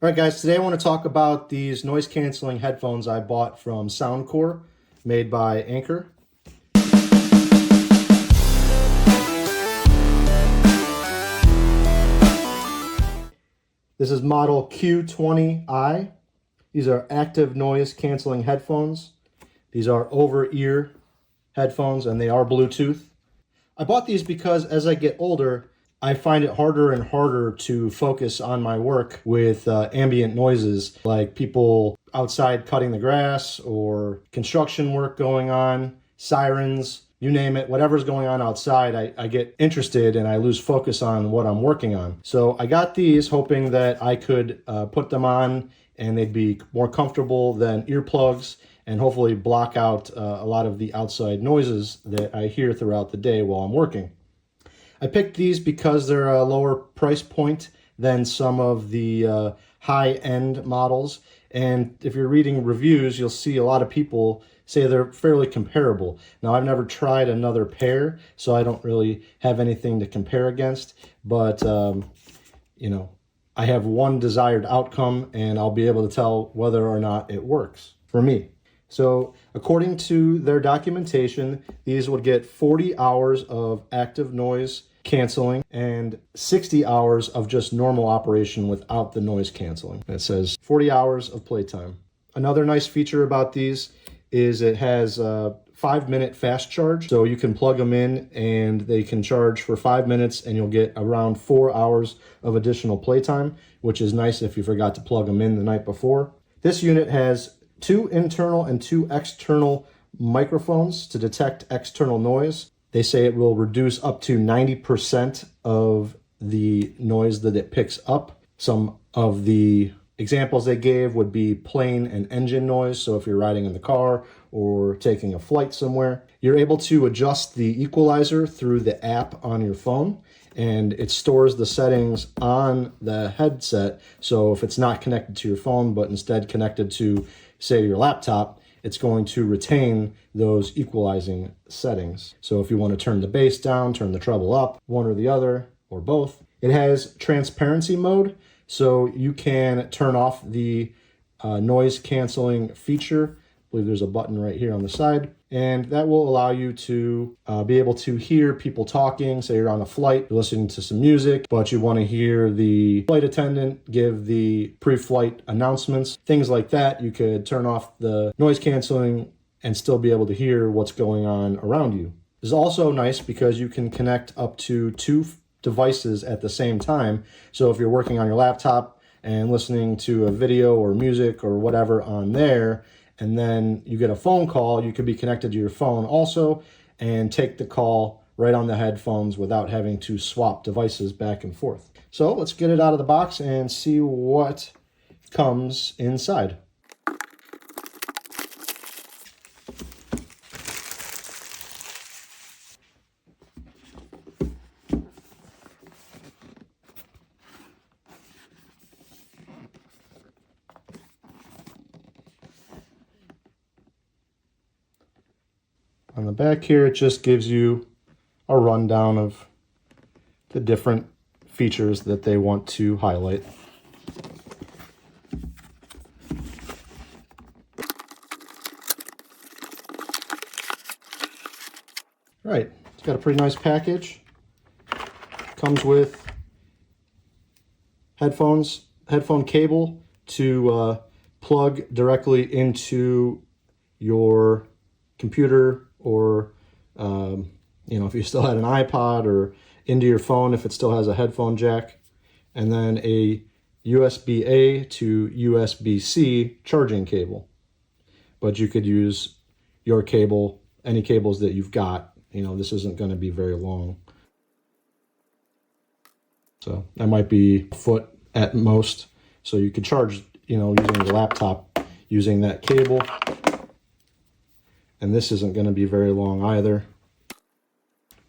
All right, guys, today I want to talk about these noise-canceling headphones I bought from Soundcore, made by Anker. This is model Q20i. These are active noise-canceling headphones. These are over-ear headphones, and they are Bluetooth. I bought these because as I get older, I find it harder and harder to focus on my work with ambient noises, like people outside cutting the grass or construction work going on, sirens, you name it, whatever's going on outside, I get interested and I lose focus on what I'm working on. So I got these hoping that I could put them on and they'd be more comfortable than earplugs and hopefully block out a lot of the outside noises that I hear throughout the day while I'm working. I picked these because they're a lower price point than some of the high-end models. And if you're reading reviews, you'll see a lot of people say they're fairly comparable. Now, I've never tried another pair, so I don't really have anything to compare against. But, you know, I have one desired outcome, and I'll be able to tell whether or not it works for me. So according to their documentation, these would get 40 hours of active noise canceling and 60 hours of just normal operation without the noise canceling. And it says 40 hours of playtime. Another nice feature about these is it has a 5-minute fast charge. So you can plug them in and they can charge for 5 minutes and you'll get around 4 hours of additional playtime, which is nice if you forgot to plug them in the night before. This unit has 2 internal and 2 external microphones to detect external noise. They say it will reduce up to 90% of the noise that it picks up. Some of the examples they gave would be plane and engine noise. So if you're riding in the car or taking a flight somewhere, you're able to adjust the equalizer through the app on your phone, and it stores the settings on the headset. So if it's not connected to your phone, but instead connected to, say, your laptop, it's going to retain those equalizing settings. So if you want to turn the bass down, turn the treble up, one or the other, or both. It has transparency mode, so you can turn off the noise canceling feature. I believe there's a button right here on the side, and that will allow you to be able to hear people talking. Say you're on a flight, you're listening to some music, but you want to hear the flight attendant give the pre-flight announcements, things like that. You could turn off the noise canceling and still be able to hear what's going on around you. This is also nice because you can connect up to 2 devices at the same time. So if you're working on your laptop and listening to a video or music or whatever on there, and then you get a phone call, you could be connected to your phone also and take the call right on the headphones without having to swap devices back and forth. So let's get it out of the box and see what comes inside. On the back here, it just gives you a rundown of the different features that they want to highlight. All right, it's got a pretty nice package. Comes with headphone cable to plug directly into your computer, or you know, if you still had an iPod, or into your phone if it still has a headphone jack, and then a USB-A to USB-C charging cable. But you could use your cable, any cables that you've got. You know, this isn't going to be very long. So that might be a foot at most. So you could charge, you know, using the laptop using that cable. And this isn't going to be very long either.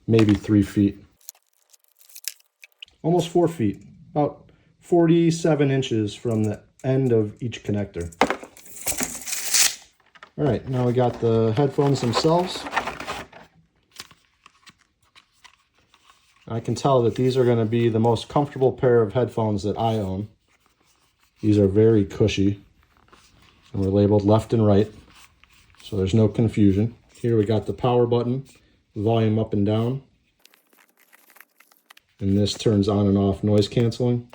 Maybe 3 feet. Almost 4 feet. About 47 inches from the end of each connector. All right, now we got the headphones themselves. I can tell that these are going to be the most comfortable pair of headphones that I own. These are very cushy, and we're labeled left and right, so there's no confusion. Here we got the power button, volume up and down, and this turns on and off noise canceling.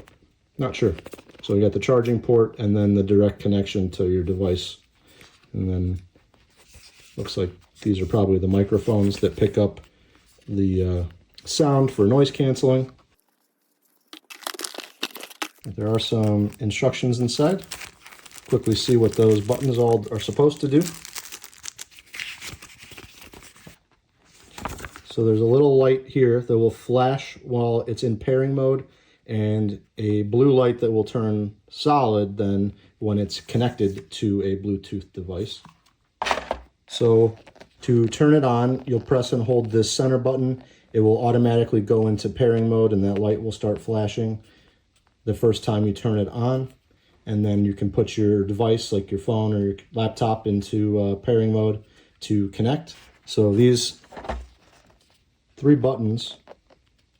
Not sure. So we got the charging port and then the direct connection to your device. And then looks like these are probably the microphones that pick up the sound for noise canceling. There are some instructions inside. Quickly see what those buttons all are supposed to do. So there's a little light here that will flash while it's in pairing mode, and a blue light that will turn solid then when it's connected to a Bluetooth device. So to turn it on, you'll press and hold this center button. It will automatically go into pairing mode, and that light will start flashing the first time you turn it on. And then you can put your device, like your phone or your laptop, into pairing mode to connect. So these 3 buttons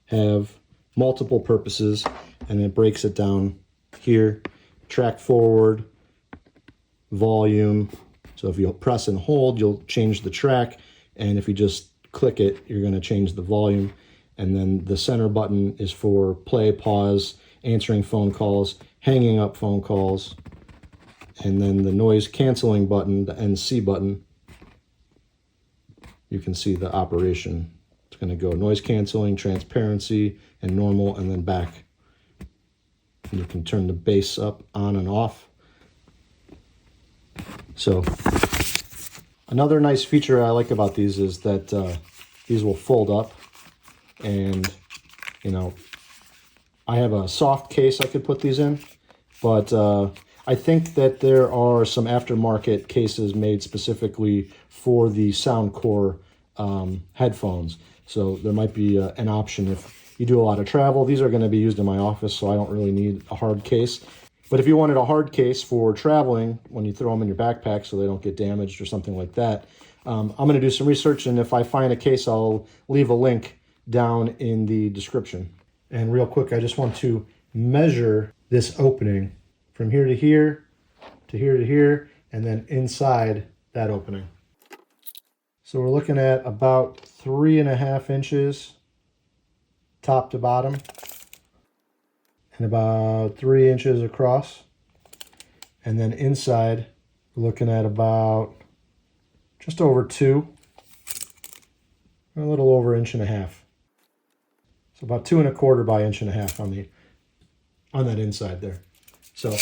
have multiple purposes, and it breaks it down here. Track forward, volume. So if you press and hold, you'll change the track, and if you just click it, you're going to change the volume. And then the center button is for play, pause, answering phone calls, hanging up phone calls. And then the noise canceling button, the NC button, you can see the operation. It's going to go noise canceling, transparency, and normal, and then back. And you can turn the bass up, on and off. So another nice feature I like about these is that these will fold up, and I have a soft case I could put these in, but I think that there are some aftermarket cases made specifically for the Soundcore headphones. So there might be an option if you do a lot of travel. These are going to be used in my office, so I don't really need a hard case. But if you wanted a hard case for traveling, when you throw them in your backpack so they don't get damaged or something like that, I'm going to do some research, and if I find a case, I'll leave a link down in the description. And real quick, I just want to measure this opening from here to here, to here to here, and then inside that opening. So we're looking at about 3.5 inches top to bottom, and about 3 inches across. And then inside, we're looking at about just over 2, a little over 1.5 inches. So about 2.25 by 1.5 inches on that inside there. So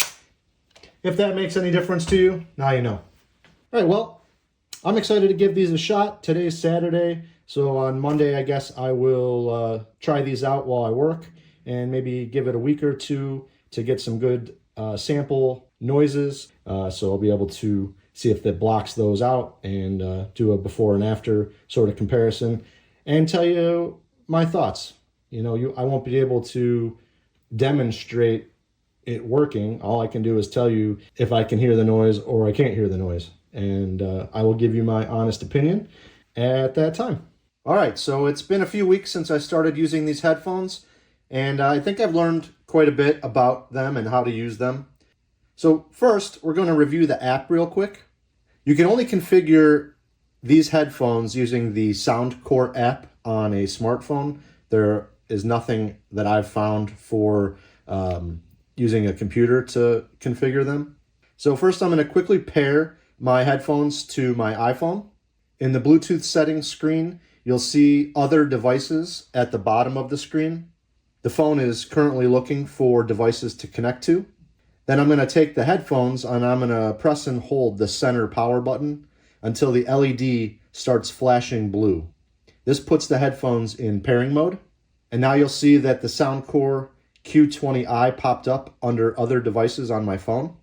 if that makes any difference to you, now you know. All right, well, I'm excited to give these a shot. Today's Saturday, so on Monday, I guess I will try these out while I work, and maybe give it a week or two to get some good sample noises. So I'll be able to see if that blocks those out, and do a before and after sort of comparison, and tell you my thoughts. I won't be able to demonstrate it working. All I can do is tell you if I can hear the noise or I can't hear the noise. And I will give you my honest opinion at that time. All right, so it's been a few weeks since I started using these headphones, and I think I've learned quite a bit about them and how to use them. So first, we're going to review the app real quick. You can only configure these headphones using the Soundcore app on a smartphone. There is nothing that I've found for using a computer to configure them. So first, I'm going to quickly pair my headphones to my iPhone. In the Bluetooth settings screen, you'll see other devices at the bottom of the screen. The phone is currently looking for devices to connect to. Then I'm going to take the headphones and I'm going to press and hold the center power button until the LED starts flashing blue. This puts the headphones in pairing mode. And now you'll see that the Soundcore Q20i popped up under other devices on my phone.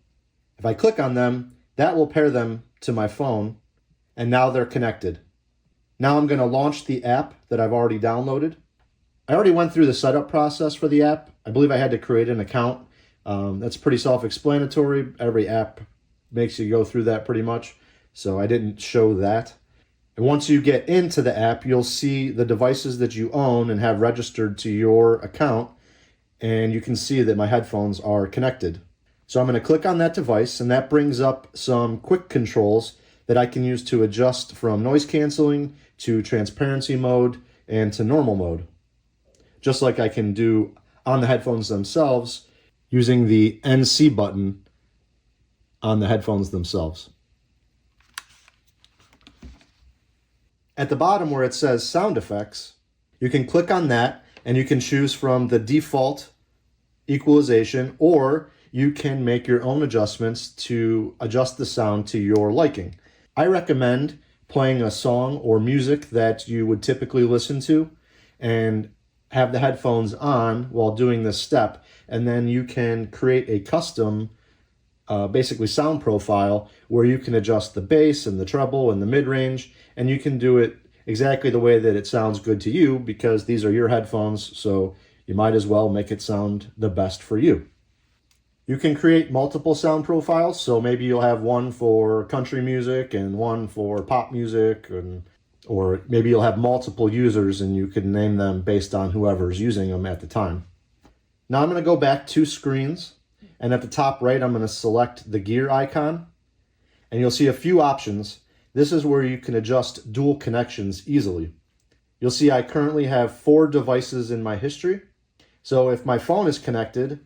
If I click on them, that will pair them to my phone, and now they're connected. Now I'm going to launch the app that I've already downloaded. I already went through the setup process for the app. I believe I had to create an account. That's pretty self-explanatory. Every app makes you go through that pretty much, so I didn't show that. And once you get into the app, you'll see the devices that you own and have registered to your account, and you can see that my headphones are connected. So I'm going to click on that device, and that brings up some quick controls that I can use to adjust from noise canceling to transparency mode and to normal mode. Just like I can do on the headphones themselves using the NC button on the headphones themselves. At the bottom where it says sound effects, you can click on that and you can choose from the default equalization, or you can make your own adjustments to adjust the sound to your liking. I recommend playing a song or music that you would typically listen to and have the headphones on while doing this step, and then you can create a custom basically sound profile where you can adjust the bass and the treble and the mid-range, and you can do it exactly the way that it sounds good to you, because these are your headphones, so you might as well make it sound the best for you. You can create multiple sound profiles, so maybe you'll have one for country music and one for pop music, or maybe you'll have multiple users and you can name them based on whoever's using them at the time. Now I'm going to go back 2 screens, and at the top right I'm going to select the gear icon, and you'll see a few options. This is where you can adjust dual connections easily. You'll see I currently have 4 devices in my history, so if my phone is connected,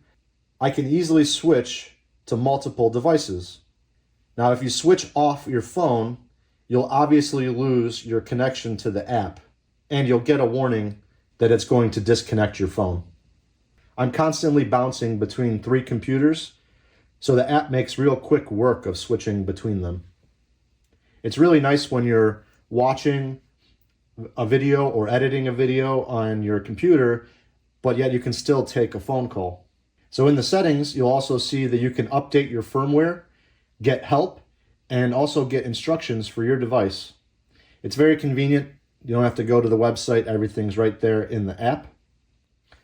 I can easily switch to multiple devices. Now, if you switch off your phone, you'll obviously lose your connection to the app, and you'll get a warning that it's going to disconnect your phone. I'm constantly bouncing between 3 computers, so the app makes real quick work of switching between them. It's really nice when you're watching a video or editing a video on your computer, but yet you can still take a phone call. So in the settings, you'll also see that you can update your firmware, get help, and also get instructions for your device. It's very convenient. You don't have to go to the website. Everything's right there in the app.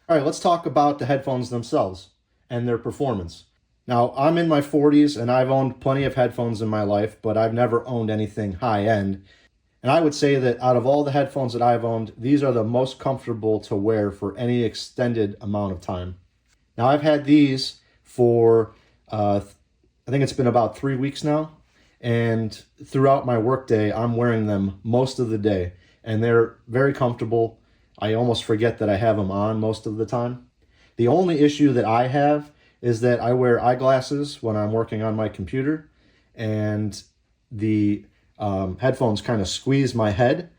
All right, let's talk about the headphones themselves and their performance. Now, I'm in my 40s and I've owned plenty of headphones in my life, but I've never owned anything high-end. And I would say that out of all the headphones that I've owned, these are the most comfortable to wear for any extended amount of time. Now, I've had these for, I think it's been about 3 weeks now. And throughout my workday, I'm wearing them most of the day. And they're very comfortable. I almost forget that I have them on most of the time. The only issue that I have is that I wear eyeglasses when I'm working on my computer. And the headphones kind of squeeze my head.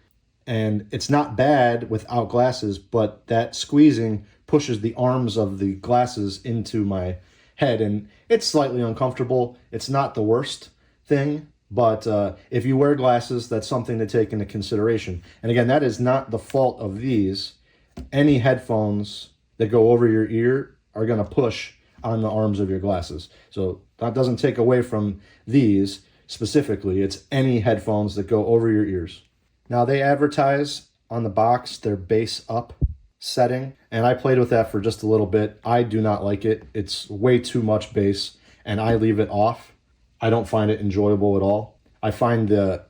And it's not bad without glasses, but that squeezing pushes the arms of the glasses into my head, and it's slightly uncomfortable. It's not the worst thing, but if you wear glasses, that's something to take into consideration. And again, that is not the fault of these. Any headphones that go over your ear are going to push on the arms of your glasses. So that doesn't take away from these specifically. It's any headphones that go over your ears. Now, they advertise on the box their bass up setting, and I played with that for just a little bit. I do not like it. It's way too much bass, and I leave it off. I don't find it enjoyable at all. I find the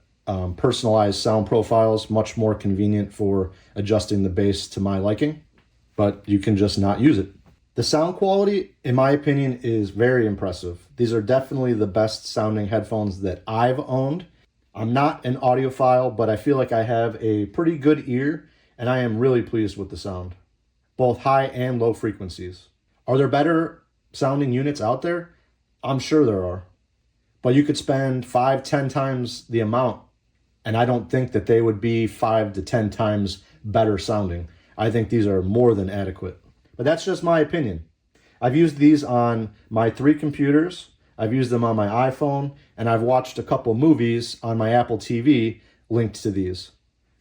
personalized sound profiles much more convenient for adjusting the bass to my liking, but you can just not use it. The sound quality, in my opinion, is very impressive. These are definitely the best sounding headphones that I've owned. I'm not an audiophile, but I feel like I have a pretty good ear, and I am really pleased with the sound, both high and low frequencies. Are there better sounding units out there? I'm sure there are, but you could spend 5-10 times the amount, and I don't think that they would be 5 to 10 times better sounding. I think these are more than adequate, but that's just my opinion. I've used these on my 3 computers. I've used them on my iPhone, and I've watched a couple movies on my Apple TV linked to these.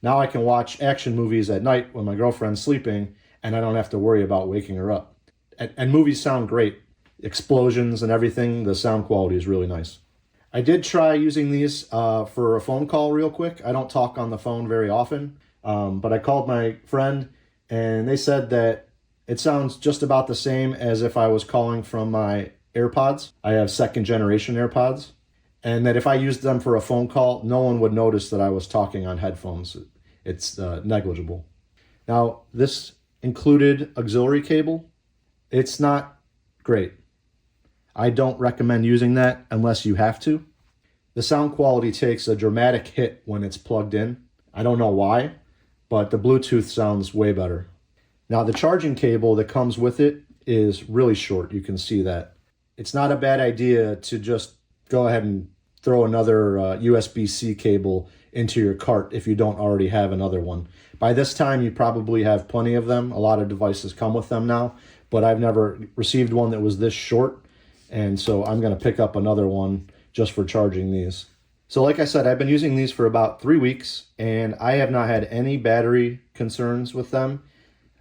Now I can watch action movies at night when my girlfriend's sleeping, and I don't have to worry about waking her up. And movies sound great. Explosions and everything, the sound quality is really nice. I did try using these for a phone call real quick. I don't talk on the phone very often, but I called my friend, and they said that it sounds just about the same as if I was calling from my AirPods. I have 2nd generation AirPods. And that if I used them for a phone call, no one would notice that I was talking on headphones. It's negligible. Now, this included auxiliary cable. It's not great. I don't recommend using that unless you have to. The sound quality takes a dramatic hit when it's plugged in. I don't know why, but the Bluetooth sounds way better. Now the charging cable that comes with it is really short. You can see that. It's not a bad idea to just go ahead and throw another USB-C cable into your cart if you don't already have another one. By this time, you probably have plenty of them. A lot of devices come with them now, but I've never received one that was this short, and so I'm going to pick up another one just for charging these. So like I said, I've been using these for about 3 weeks, and I have not had any battery concerns with them.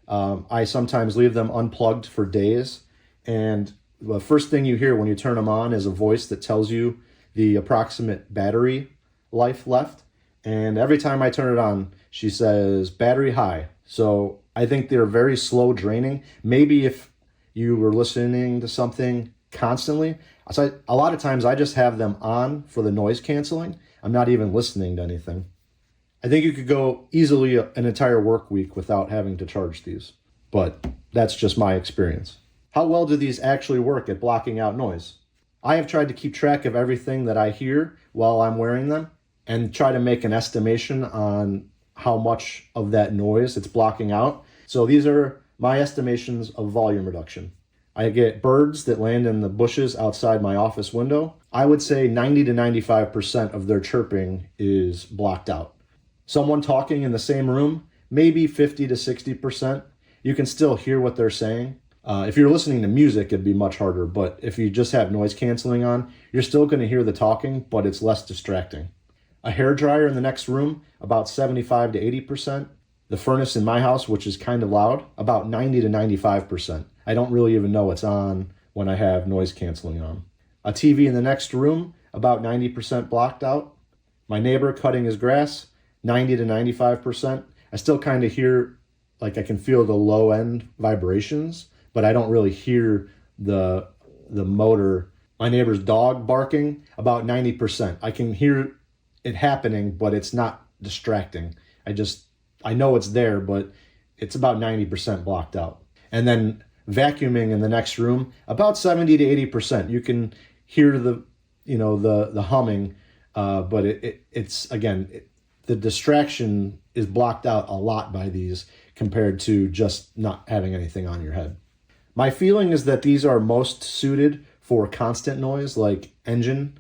I sometimes leave them unplugged for days, and the first thing you hear when you turn them on is a voice that tells you the approximate battery life left. And every time I turn it on, she says battery high. So I think they're very slow draining. Maybe if you were listening to something constantly, so a lot of times I just have them on for the noise canceling. I'm not even listening to anything. I think you could go easily an entire work week without having to charge these, but that's just my experience. How well do these actually work at blocking out noise? I have tried to keep track of everything that I hear while I'm wearing them and try to make an estimation on how much of that noise it's blocking out. So these are my estimations of volume reduction. I get birds that land in the bushes outside my office window. I would say 90 to 95% of their chirping is blocked out. Someone talking in the same room, maybe 50 to 60%. You can still hear what they're saying. If you're listening to music, it'd be much harder, but if you just have noise canceling on, you're still going to hear the talking, but it's less distracting. A hairdryer in the next room, about 75 to 80%. The furnace in my house, which is kind of loud, about 90 to 95%. I don't really even know it's on when I have noise canceling on. A TV in the next room, about 90% blocked out. My neighbor cutting his grass, 90 to 95%. I still kind of hear, like I can feel the low end vibrations, but I don't really hear the motor. My neighbor's dog barking, about 90%. I can hear it happening, but it's not distracting. I know it's there, but it's about 90% blocked out. And then vacuuming in the next room, about 70 to 80%. You can hear the humming, but it's again, the distraction is blocked out a lot by these compared to just not having anything on your head. My feeling is that these are most suited for constant noise, like engine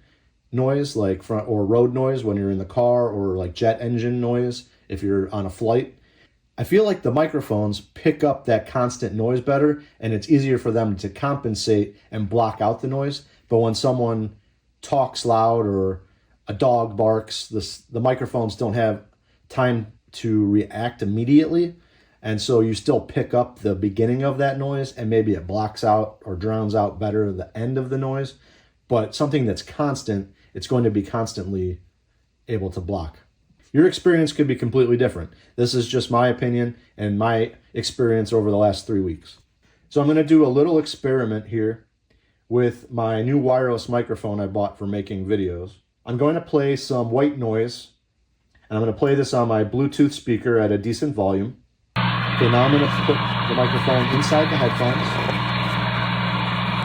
noise, like front or road noise when you're in the car, or like jet engine noise if you're on a flight. I feel like the microphones pick up that constant noise better, and it's easier for them to compensate and block out the noise. But when someone talks loud or a dog barks, the microphones don't have time to react immediately. And so you still pick up the beginning of that noise, and maybe it blocks out or drowns out better the end of the noise. But something that's constant, it's going to be constantly able to block. Your experience could be completely different. This is just my opinion and my experience over the last 3 weeks. So I'm going to do a little experiment here with my new wireless microphone I bought for making videos. I'm going to play some white noise, and I'm going to play this on my Bluetooth speaker at a decent volume. Okay, now I'm going to put the microphone inside the headphones.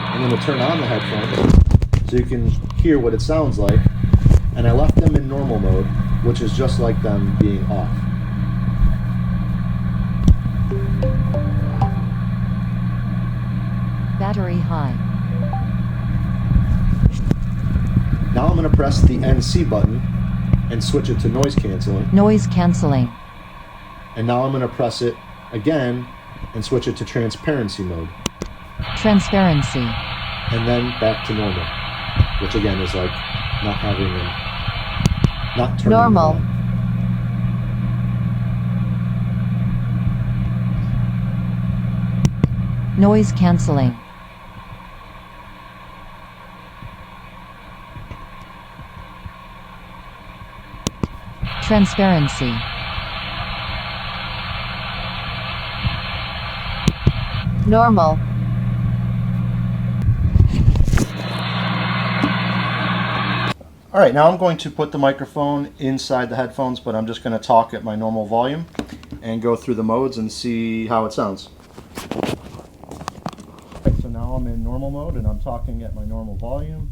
I'm going to turn on the headphones so you can hear what it sounds like. And I left them in normal mode, which is just like them being off. Battery high. Now I'm going to press the NC button and switch it to noise canceling. Noise canceling. And now I'm going to press it again and switch it to transparency mode. Transparency. And then back to normal, which again is like not having not turning normal. on. Noise canceling. Transparency. Normal. All right, now I'm going to put the microphone inside the headphones, but I'm just going to talk at my normal volume and go through the modes and see how it sounds. Right, so now now I'm in normal mode and I'm talking at my normal volume.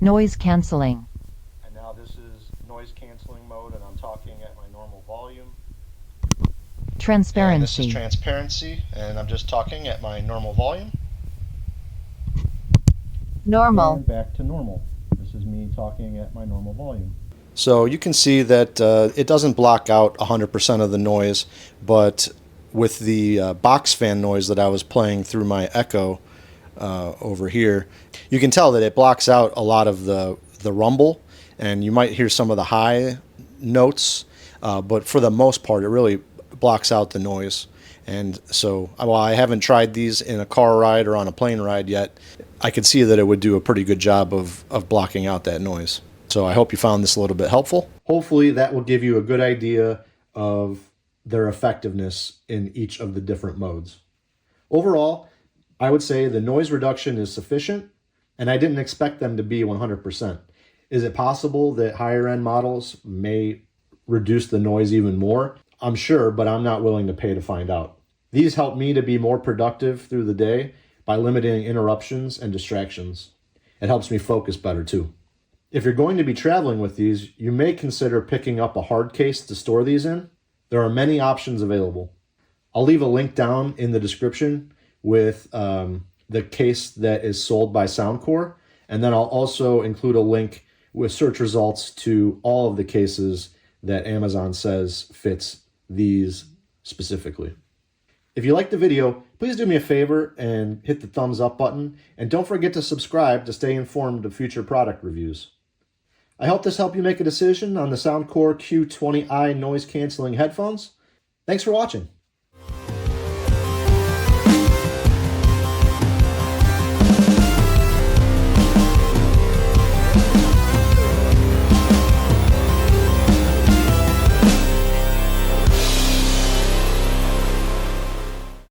Noise cancelling. And now this is noise canceling mode and I'm talking at my normal volume. Transparency. And this is transparency and I'm just talking at my normal volume. Normal. And back to normal. This is me talking at my normal volume. So you can see that it doesn't block out 100% of the noise, but with the box fan noise that I was playing through my Echo over here, you can tell that it blocks out a lot of the rumble, and you might hear some of the high notes, but for the most part it really blocks out the noise. And so while I haven't tried these in a car ride or on a plane ride yet, I could see that it would do a pretty good job of blocking out that noise. So I hope you found this a little bit helpful. Hopefully that will give you a good idea of their effectiveness in each of the different modes. Overall, I would say the noise reduction is sufficient, and I didn't expect them to be 100%. Is it possible that higher end models may reduce the noise even more? I'm sure, but I'm not willing to pay to find out. These help me to be more productive through the day by limiting interruptions and distractions. It helps me focus better too. If you're going to be traveling with these, you may consider picking up a hard case to store these in. There are many options available. I'll leave a link down in the description with the case that is sold by Soundcore, and then I'll also include a link with search results to all of the cases that Amazon says fits these specifically. If you liked the video, please do me a favor and hit the thumbs up button, and don't forget to subscribe to stay informed of future product reviews. I hope this helped you make a decision on the Soundcore Q20i noise canceling headphones. Thanks for watching.